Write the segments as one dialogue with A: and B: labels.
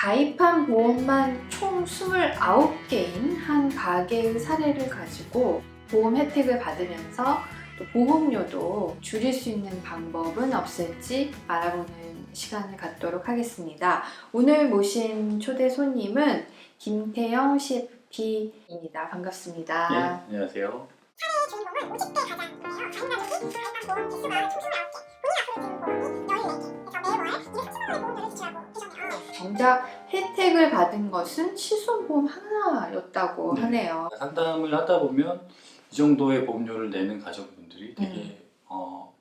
A: 가입한 보험만 총 29개인 한 가게의 사례를 가지고 보험 혜택을 받으면서 또 보험료도 줄일 수 있는 방법은 없을지 알아보는 시간을 갖도록 하겠습니다. 오늘 모신 초대 손님은 김태영 CFP입니다. 반갑습니다.
B: 네, 안녕하세요.
C: 사례 주인공은 50대 가장인데요. 가입자들이 가입한 보험 개수가 총 29개, 본인 앞으로 드는 보험이 14개. 그래서 매월 2,300만 원의 보험료를 지출하고 계셨네요.
A: 정작 혜택을 받은 것은 실손보험 하나였다고 하네요.
B: 상담을 하다 보면 이 정도의 보험료를 내는 가족분들이 되게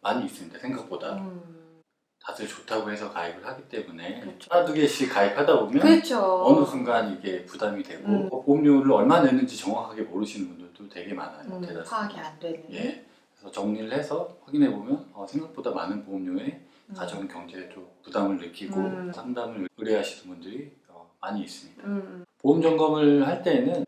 B: 많이 있습니다. 생각보다. 다들 좋다고 해서 가입을 하기 때문에
A: 그렇죠.
B: 하나 두 개씩 가입하다 보면
A: 그렇죠.
B: 어느 순간 이게 부담이 되고 보험료를 얼마 내는지 정확하게 모르시는 분들도 되게 많아요. 대다수.
A: 파악이 안 되는.
B: 예. 그래서 정리를 해서 확인해 보면 생각보다 많은 보험료에 가정 경제에도 부담을 느끼고 상담을 의뢰하시는 분들이 많이 있습니다. 보험 점검을 할 때에는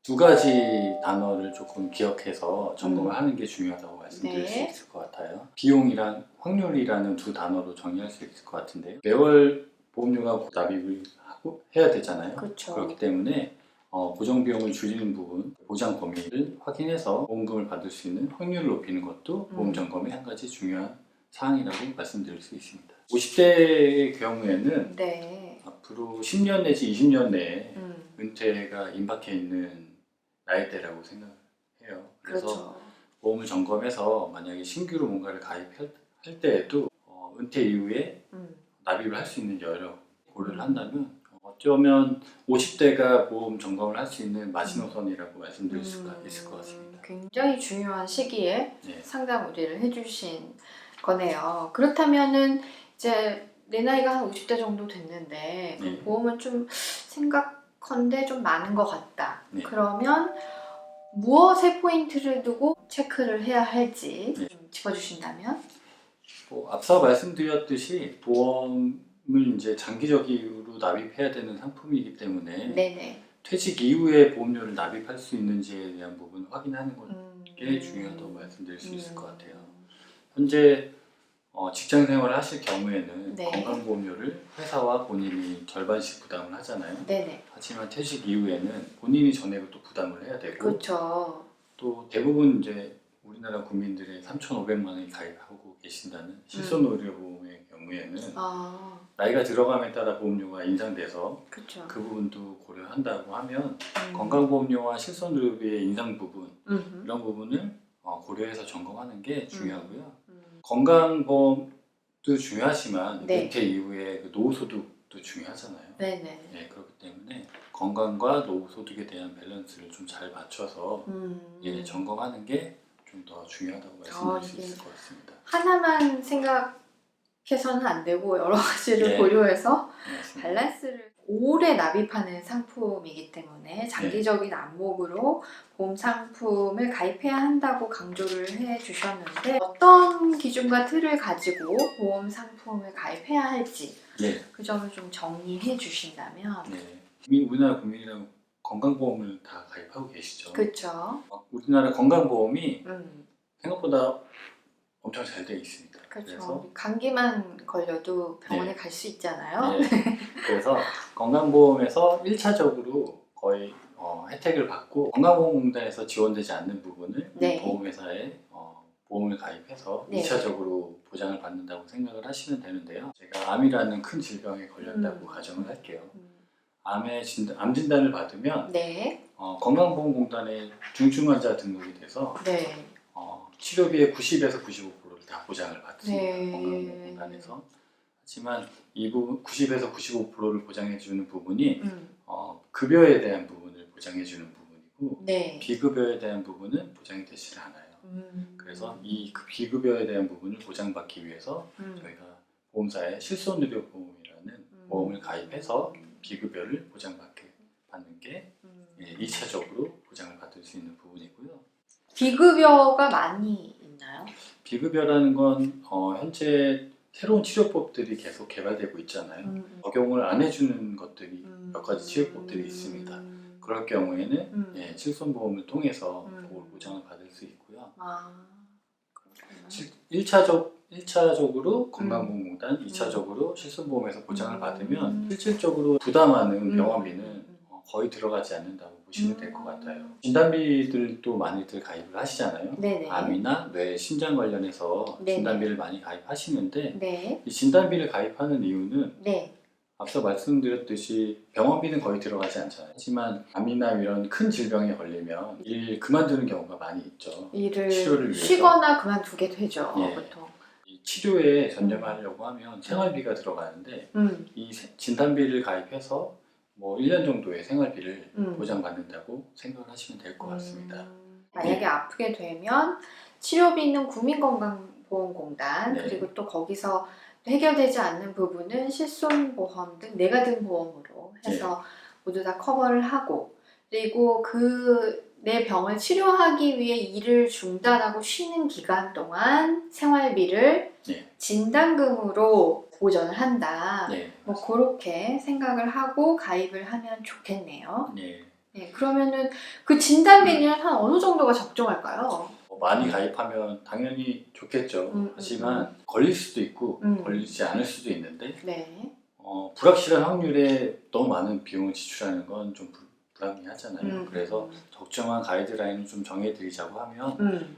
B: 두 가지 단어를 조금 기억해서 점검을 하는 게 중요하다고 말씀드릴
A: 네.
B: 수 있을 것 같아요. 비용이랑 확률이라는 두 단어로 정의할 수 있을 것 같은데요. 매월 보험료가 납입을 하고 해야 되잖아요.
A: 그렇죠.
B: 그렇기 때문에 고정 비용을 줄이는 부분, 보장 범위를 확인해서 보험금을 받을 수 있는 확률을 높이는 것도 보험 점검의 한 가지 중요한 사항이라고 말씀드릴 수 있습니다. 50대의 경우에는
A: 네.
B: 앞으로 10년 내지 20년 내에 은퇴가 임박해 있는 나이대라고 생각을 해요. 그래서
A: 그렇죠.
B: 보험을 점검해서 만약에 신규로 뭔가를 가입할 때에도 은퇴 이후에 납입을 할 수 있는 여력 고려를 한다면 어쩌면 50대가 보험 점검을 할 수 있는 마지노선이라고 말씀드릴 수가 있을 것 같습니다.
A: 굉장히 중요한 시기에
B: 네.
A: 상담 의뢰를 해주신 거네요. 그렇다면은 이제 내 나이가 한 50대 정도 됐는데
B: 네.
A: 보험은 좀 생각컨대 좀 많은 것 같다.
B: 네.
A: 그러면 무엇에 포인트를 두고 체크를 해야 할지
B: 네.
A: 좀 짚어주신다면?
B: 앞서 말씀드렸듯이 보험을 이제 장기적으로 납입해야 되는 상품이기 때문에
A: 네네.
B: 퇴직 이후에 보험료를 납입할 수 있는지에 대한 부분을 확인하는 게 중요하다고 말씀드릴 수 있을 것 같아요. 현재 직장 생활을 하실 경우에는
A: 네.
B: 건강보험료를 회사와 본인이 절반씩 부담을 하잖아요.
A: 네네.
B: 하지만 퇴직 이후에는 본인이 전액을 또 부담을 해야 되고
A: 그렇죠.
B: 또 대부분 이제 우리나라 국민들의 3,500만 원이 가입하고 계신다는 실손의료보험의 경우에는 나이가 들어감에 따라 보험료가 인상돼서
A: 그렇죠.
B: 그 부분도 고려한다고 하면 건강보험료와 실손의료비의 인상 부분 이런 부분을 고려해서 점검하는 게 중요하고요. 건강보험도 중요하지만
A: 네.
B: 은퇴 이후에 그 노후소득도 중요하잖아요.
A: 네네.
B: 네, 그렇기 때문에 건강과 노후소득에 대한 밸런스를 좀 잘 맞춰서 점검하는 게 좀 더 중요하다고 말씀드릴 수 있을 것 같습니다.
A: 하나만 생각해서는 안 되고 여러 가지를
B: 네.
A: 고려해서
B: 네, 맞습니다.
A: 밸런스를 오래 납입하는 상품이기 때문에 장기적인 안목으로 보험 상품을 가입해야 한다고 강조를 해주셨는데 어떤 기준과 틀을 가지고 보험 상품을 가입해야 할지
B: 네.
A: 그 점을 좀 정리해 주신다면.
B: 네. 우리나라 국민이랑 건강보험을 다 가입하고 계시죠.
A: 그렇죠.
B: 우리나라 건강보험이 생각보다 엄청 잘 되어 있습니다.
A: 그렇죠.
B: 그래서
A: 감기만 걸려도 병원에
B: 네.
A: 갈 수 있잖아요.
B: 네. 그래서 건강보험에서 1차적으로 거의 혜택을 받고 건강보험공단에서 지원되지 않는 부분을
A: 네.
B: 보험회사에 보험을 가입해서
A: 네.
B: 2차적으로 보장을 받는다고 생각을 하시면 되는데요. 제가 암이라는 큰 질병에 걸렸다고 가정을 할게요. 암 진단을 받으면
A: 네.
B: 건강보험공단에 중증환자 등록이 돼서
A: 네.
B: 치료비의 90에서 95%를 다 보장을 받습니다.
A: 네.
B: 건강보험공단에서. 하지만 이 부분 90에서 95%를 보장해주는 부분이 급여에 대한 부분을 보장해주는 부분이고
A: 네.
B: 비급여에 대한 부분은 보장이 되지 않아요. 그래서 이 비급여에 대한 부분을 보장받기 위해서 저희가 보험사에 실손의료보험이라는 보험을 가입해서 비급여를 보장받게 받는 게 2차적으로 보장을 받을 수 있는 부분이고요.
A: 비급여가 많이 있나요?
B: 비급여라는 건 현재 새로운 치료법들이 계속 개발되고 있잖아요. 적용을 안 해주는 것들이 몇 가지 치료법들이 있습니다. 그럴 경우에는 실손보험을 통해서 그걸 보장을 받을 수 있고요. 1차적 1차적으로 건강보험공단, 2차적으로 실손보험에서 보장을 받으면 실질적으로 부담하는 병원비는 거의 들어가지 않는다고 보시면 될 것 같아요. 진단비들도 많이들 가입을 하시잖아요.
A: 네네.
B: 암이나 뇌, 신장 관련해서
A: 네네.
B: 진단비를 많이 가입하시는데
A: 네.
B: 이 진단비를 가입하는 이유는
A: 네.
B: 앞서 말씀드렸듯이 병원비는 거의 들어가지 않잖아요. 하지만 암이나 이런 큰 질병에 걸리면 일 그만두는 경우가 많이 있죠.
A: 일을
B: 치료를 위해서.
A: 쉬거나 그만두게 되죠.
B: 예.
A: 보통.
B: 이 치료에 전념하려고 하면 생활비가 들어가는데 이 진단비를 가입해서 뭐 1년 정도의 생활비를 보장받는다고 생각을 하시면 될 것 같습니다.
A: 만약에 아프게 되면 치료비는 국민건강보험공단
B: 네.
A: 그리고 또 거기서 해결되지 않는 부분은 실손보험 등 내가등 보험으로 해서 모두 다 커버를 하고 그리고 내 병을 치료하기 위해 일을 중단하고 쉬는 기간 동안 생활비를 진단금으로 보전을 한다.
B: 네,
A: 뭐 그렇게 생각을 하고 가입을 하면 좋겠네요.
B: 네.
A: 네, 그러면은 그 진단비는 한 어느 정도가 적정할까요?
B: 많이 가입하면 당연히 좋겠죠. 하지만 걸릴 수도 있고 걸리지 않을 수도 있는데
A: 네.
B: 불확실한 확률에 너무 많은 비용을 지출하는 건 좀 불합리하잖아요. 그래서 적정한 가이드라인을 좀 정해드리자고 하면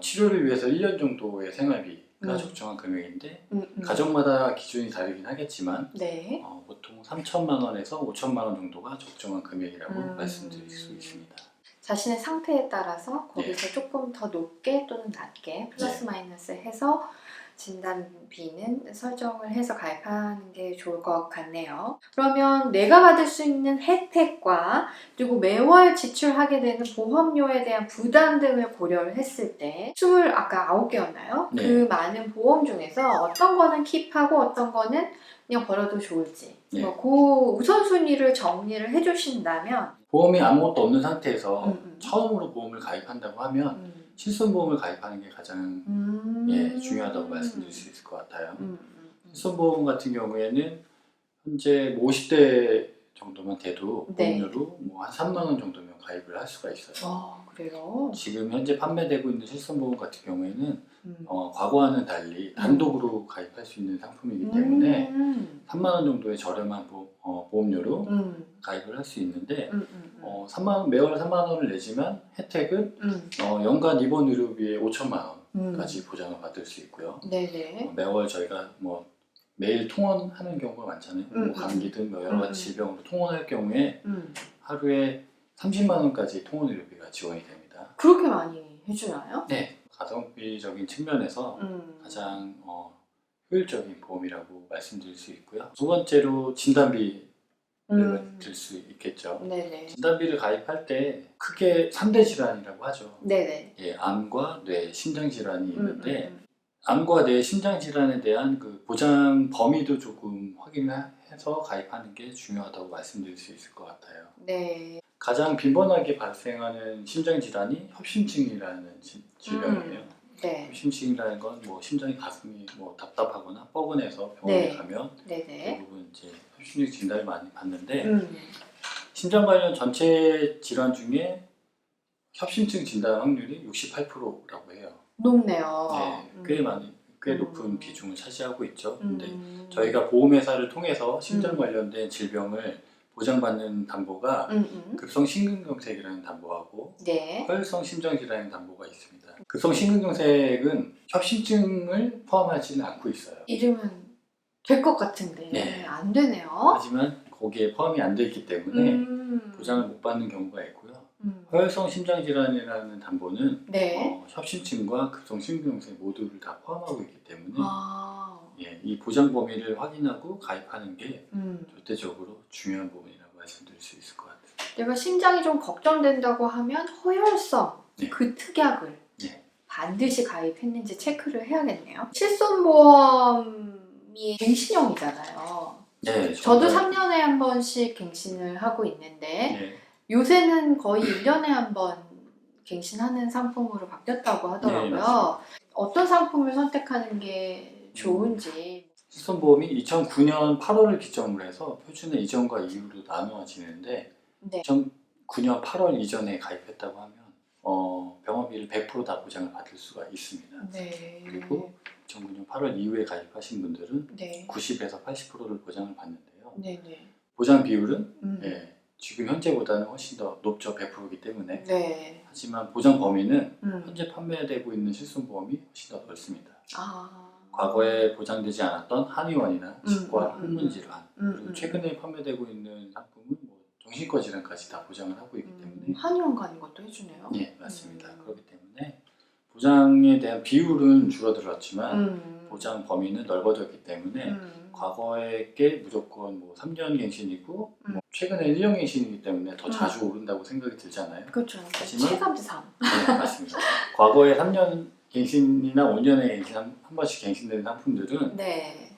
B: 치료를 위해서 1년 정도의 생활비가 적정한 금액인데 가정마다 기준이 다르긴 하겠지만
A: 네.
B: 보통 3천만 원에서 5천만 원 정도가 적정한 금액이라고 말씀드릴 수 있습니다.
A: 자신의 상태에 따라서 거기서 조금 더 높게 또는 낮게 플러스 마이너스 해서 진단비는 설정을 해서 가입하는 게 좋을 것 같네요. 그러면 내가 받을 수 있는 혜택과 그리고 매월 지출하게 되는 보험료에 대한 부담 등을 고려를 했을 때 29개였나요?
B: 네.
A: 그 많은 보험 중에서 어떤 거는 킵하고 어떤 거는 그냥 벌어도 좋을지 그 우선순위를 정리를 해주신다면
B: 보험이 아무것도 없는 상태에서 처음으로 보험을 가입한다고 하면 실손보험을 가입하는 게 가장 중요하다고 말씀드릴 수 있을 것 같아요. 실손보험 같은 경우에는 현재 50대 정도만 돼도 보험료로 뭐 한 3만 원 정도면 가입을 할 수가 있어요.
A: 그래요?
B: 지금 현재 판매되고 있는 실손보험 같은 경우에는 과거와는 달리 단독으로 가입할 수 있는 상품이기 때문에 3만 원 정도의 저렴한 보험료로 가입을 할 수 있는데 매월 3만 원을 내지만 혜택은 연간 입원 의료비에 5천만 원까지 보장을 받을 수 있고요.
A: 네네.
B: 매월 저희가 뭐 매일 통원하는 경우가 많잖아요. 뭐 감기든 뭐 여러 가지 질병으로 통원할 경우에 하루에 30만 원까지 통원 의료비가 지원이 됩니다.
A: 그렇게 많이 해주나요?
B: 네. 가성비적인 측면에서 가장 효율적인 보험이라고 말씀드릴 수 있고요. 두 번째로 진단비를 들 수 있겠죠.
A: 네네.
B: 진단비를 가입할 때 크게 3대 질환이라고 하죠.
A: 네네.
B: 암과 뇌, 심장 질환이 있는데 암과 뇌, 심장 질환에 대한 그 보장 범위도 조금 확인해서 가입하는 게 중요하다고 말씀드릴 수 있을 것 같아요.
A: 네.
B: 가장 빈번하게 발생하는 심장 질환이 협심증이라는 질병이에요.
A: 네.
B: 협심증이라는 건 뭐 심장이 가슴이 뭐 답답하거나 뻐근해서 병원에 가면 대부분 이제 협심증 진단을 많이 받는데 심장 관련 전체 질환 중에 협심증 진단 확률이 68%라고 해요.
A: 높네요.
B: 네, 꽤 높은 비중을 차지하고 있죠. 근데 저희가 보험회사를 통해서 심장 관련된 질병을 보장받는 담보가 급성심근경색이라는 담보하고 허혈성 심장질환이라는 담보가 있습니다. 급성심근경색은 협심증을 포함하지는 않고 있어요.
A: 이름은 될 것 같은데 안 되네요.
B: 하지만 거기에 포함이 안 돼 있기 때문에 보장을 못 받는 경우가 있고요. 허혈성 심장질환이라는 담보는 협심증과 급성심근경색 모두를 다 포함하고 있기 때문에 이 보장 범위를 확인하고 가입하는 게 절대적으로 중요한 부분이라고 말씀드릴 수 있을 것 같아요.
A: 내가 심장이 좀 걱정된다고 하면 허혈성 그 특약을 반드시 가입했는지 체크를 해야겠네요. 실손보험이 갱신형이잖아요.
B: 네,
A: 저도 3년에 한 번씩 갱신을 하고 있는데 요새는 거의 1년에 한 번 갱신하는 상품으로 바뀌었다고 하더라고요. 어떤 상품을 선택하는 게 좋은지.
B: 실손보험이 2009년 8월을 기점으로 해서 표준의 이전과 이후로 나누어지는데 2009년 8월 이전에 가입했다고 하면 병원비를 100% 다 보장을 받을 수가 있습니다.
A: 네.
B: 그리고 2009년 8월 이후에 가입하신 분들은
A: 네.
B: 90에서 80%를 보장을 받는데요.
A: 네네.
B: 보장 비율은 지금 현재보다는 훨씬 더 높죠. 100%이기 때문에.
A: 네.
B: 하지만 보장 범위는 현재 판매되고 있는 실손보험이 훨씬 더 넓습니다.
A: 아.
B: 과거에 보장되지 않았던 한의원이나 치과, 항문질환, 그리고 최근에 판매되고 있는 상품은 뭐 정신과 질환까지 다 보장을 하고 있기 때문에
A: 한의원 가는 것도 해주네요.
B: 네, 맞습니다. 그렇기 때문에 보장에 대한 비율은 줄어들었지만 보장 범위는 넓어졌기 때문에 과거에 게 무조건 뭐 3년 갱신이고 뭐 최근에 1년 갱신이기 때문에 더 자주 오른다고 생각이 들잖아요.
A: 그렇죠.
B: 하지만-
A: 체감상.
B: 네, 맞습니다. 과거에 3년 갱신이나 5년에 갱신 한 번씩 갱신되는 상품들은
A: 네.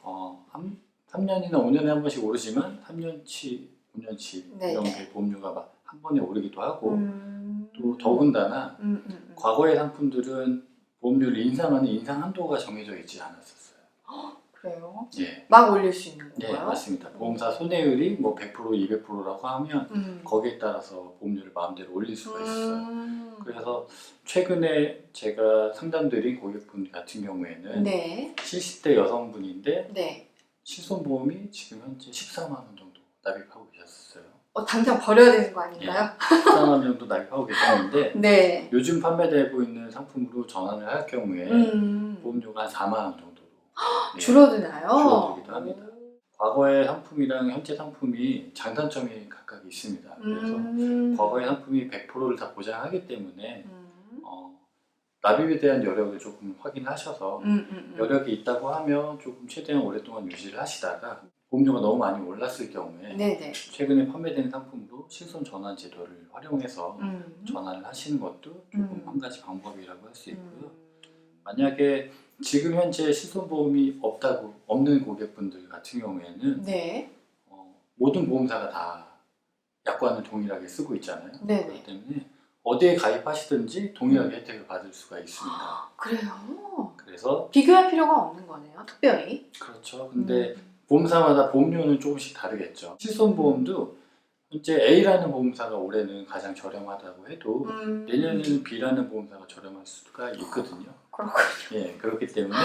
B: 3년이나 5년에 한 번씩 오르지만 3년치, 5년치
A: 네,
B: 이런
A: 네.
B: 게 보험료가 막 한 번에 오르기도 하고 또
A: 또
B: 더군다나 과거의 상품들은 보험료를 인상하는 인상 한도가 정해져 있지 않았었어요.
A: 그래요?
B: 예,
A: 막 올릴 수 있는
B: 네,
A: 건가요?
B: 맞습니다. 보험사 손해율이 뭐 100%, 200%라고 하면 거기에 따라서 보험료를 마음대로 올릴 수가 있어요. 그래서 최근에 제가 상담드린 고객분 같은 경우에는
A: 네.
B: 70대 여성분인데
A: 네.
B: 실손보험이 지금 현재 14만 원 정도 납입하고 계셨어요.
A: 당장 버려야 되는 거 아닌가요?
B: 14만 원 정도 납입하고 계셨는데
A: 네.
B: 요즘 판매되고 있는 상품으로 전환을 할 경우에 보험료가 한 4만 원 정도로
A: 줄어드나요?
B: 줄어들기도 합니다. 과거의 상품이랑 현재 상품이 장단점이 각각 있습니다. 그래서 과거의 상품이 100%를 다 보장하기 때문에 납입에 대한 여력을 조금 확인하셔서 여력이 있다고 하면 조금 최대한 오랫동안 유지를 하시다가 보험료가 너무 많이 올랐을 경우에
A: 네네.
B: 최근에 판매되는 상품으로 실손 전환 제도를 활용해서 전환을 하시는 것도 조금 한 가지 방법이라고 할 수 있고요. 만약에 지금 현재 실손보험이 없는 고객분들 같은 경우에는
A: 네.
B: 모든 보험사가 다 약관을 동일하게 쓰고 있잖아요.
A: 네네.
B: 그렇기 때문에 어디에 가입하시든지 동일하게 혜택을 받을 수가 있습니다.
A: 그래요?
B: 그래서
A: 비교할 필요가 없는 거네요, 특별히.
B: 그렇죠. 근데 보험사마다 보험료는 조금씩 다르겠죠. 실손보험도 현재 A라는 보험사가 올해는 가장 저렴하다고 해도 내년에는 B라는 보험사가 저렴할 수가 있거든요.
A: 그렇군요.
B: 예, 그렇기 때문에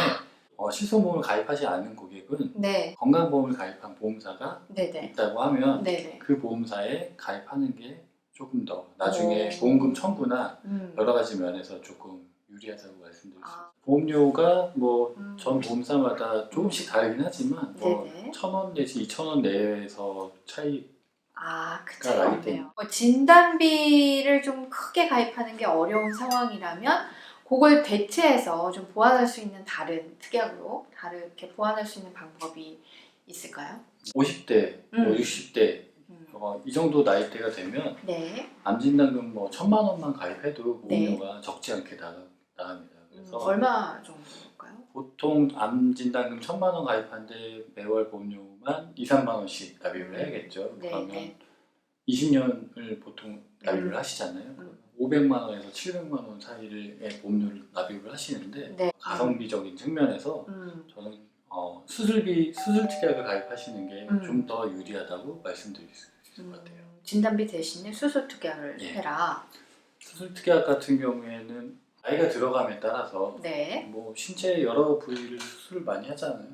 B: 실손보험을 가입하지 않은 고객은
A: 네.
B: 건강보험을 가입한 보험사가
A: 네네.
B: 있다고 하면
A: 네네.
B: 그 보험사에 가입하는 게 조금 더 나중에
A: 오.
B: 보험금 청구나 여러 가지 면에서 조금 유리하다고 말씀드릴 수 있습니다. 보험료가 뭐 전 보험사마다 조금씩 다르긴 하지만 뭐
A: 네네.
B: 1,000원 내지 2,000원 내에서 차이
A: 그
B: 나기
A: 차이네요. 진단비를 좀 크게 가입하는 게 어려운 상황이라면 그걸 대체해서 좀 보완할 수 있는 다른 특약으로 다르게 보완할 수 있는 방법이 있을까요?
B: 50대, 뭐 60대 이 정도 나이대가 되면
A: 네.
B: 암진단금 뭐 1,000만 원만 가입해도 보험료가 적지 않게 나갑니다. 그래서
A: 얼마 정도일까요?
B: 보통 암진단금 1,000만 원 가입하는데 매월 보험료만 2, 3만 원씩 납입을 해야겠죠.
A: 네,
B: 그러면
A: 네.
B: 20년을 보통 납입을 하시잖아요. 500만 원에서 700만 원 사이의 보험료를 납입을 하시는데
A: 네.
B: 가성비적인 측면에서 저는 수술 특약을 가입하시는 게 좀 더 유리하다고 말씀드릴 수 있을 것 같아요.
A: 진단비 대신에 수술 특약을
B: 예.
A: 해라.
B: 수술 특약 같은 경우에는 나이가 들어감에 따라서
A: 네.
B: 뭐 신체 여러 부위를 수술을 많이 하잖아요.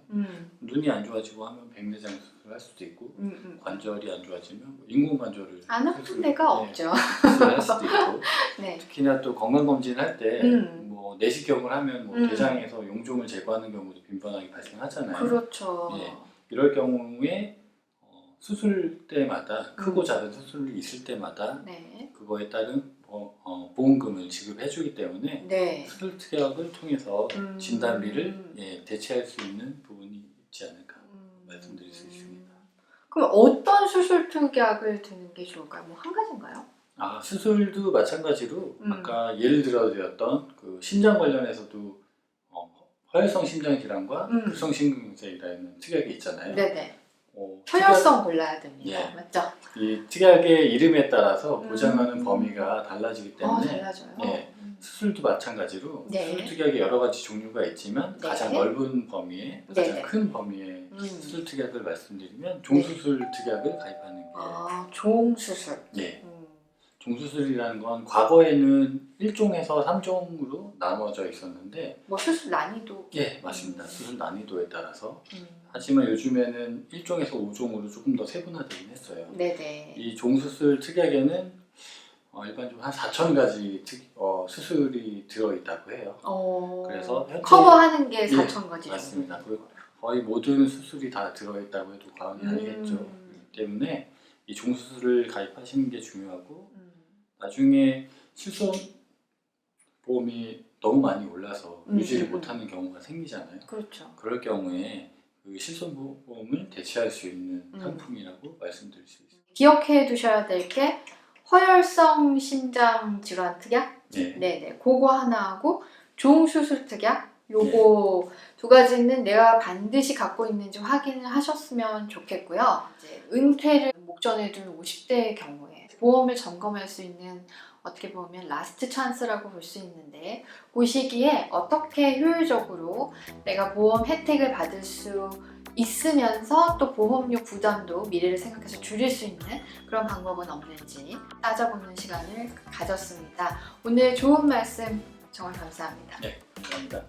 B: 눈이 안 좋아지고 하면 백내장 수술을 할 수도 있고 관절이 안 좋아지면 뭐 인공관절을
A: 안 아픈 데가 없죠.
B: 수술할 수도 있고
A: 네.
B: 특히나 또 건강검진을 할 때 뭐 내시경을 하면 뭐 대장에서 용종을 제거하는 경우도 빈번하게 발생하잖아요.
A: 그렇죠.
B: 예. 이럴 경우에 수술 때마다 크고 작은 수술이 있을 때마다
A: 네.
B: 그거에 따른 보험금을 지급해주기 때문에
A: 네.
B: 수술 특약을 통해서 진단비를 대체할 수 있는 부분이 있지 않을까 말씀드릴 수 있습니다.
A: 그럼 어떤 수술 특약을 드는 게 좋을까요? 뭐 한 가지인가요?
B: 수술도 마찬가지로 아까 예를 들어 드렸던 그 심장 관련해서도 허혈성 심장질환과 급성심근경색이라는 특약이 있잖아요.
A: 네네. 효율성 골라야 됩니다.
B: 예.
A: 맞죠?
B: 이 특약의 이름에 따라서 보장하는 범위가 달라지기 때문에
A: 달라져요.
B: 예. 수술도 마찬가지로
A: 네.
B: 수술 특약이 여러 가지 종류가 있지만
A: 네.
B: 가장 넓은 범위에
A: 네.
B: 가장 큰 범위의 수술 특약을 말씀드리면 종수술 특약을 가입하는 게
A: 종수술.
B: 예. 종수술이라는 건 과거에는 1종에서 3종으로 나눠져 있었는데
A: 뭐 수술 난이도.
B: 예, 맞습니다. 수술 난이도에 따라서.
A: 음.
B: 하지만 요즘에는 1종에서 5종으로 조금 더 세분화되긴 했어요.
A: 네네.
B: 이 종수술 특약에는 일반적으로 한 4,000가지 수술이 들어있다고 해요. 그래서 현재
A: 커버하는 게
B: 예,
A: 4,000가지.
B: 맞습니다. 거의 모든 수술이 다 들어있다고 해도 과언이 아니겠죠. 그렇기 때문에 이 종수술을 가입하시는 게 중요하고 나중에 실손보험이 너무 많이 올라서 유지를 못하는 경우가 생기잖아요.
A: 그렇죠.
B: 그럴 경우에 그 실손보험을 대체할 수 있는 상품이라고 말씀드릴 수 있습니다.
A: 기억해 두셔야 될 게 허혈성 심장 질환 특약?
B: 네.
A: 네네. 그거 하나 하고 종수술 특약? 요거 두 가지는 내가 반드시 갖고 있는지 확인을 하셨으면 좋겠고요. 이제 은퇴를 목전에 둔 50대의 경우에 보험을 점검할 수 있는 어떻게 보면 라스트 찬스라고 볼 수 있는데 그 시기에 어떻게 효율적으로 내가 보험 혜택을 받을 수 있으면서 또 보험료 부담도 미래를 생각해서 줄일 수 있는 그런 방법은 없는지 따져보는 시간을 가졌습니다. 오늘 좋은 말씀 정말 감사합니다.
B: 네, 감사합니다.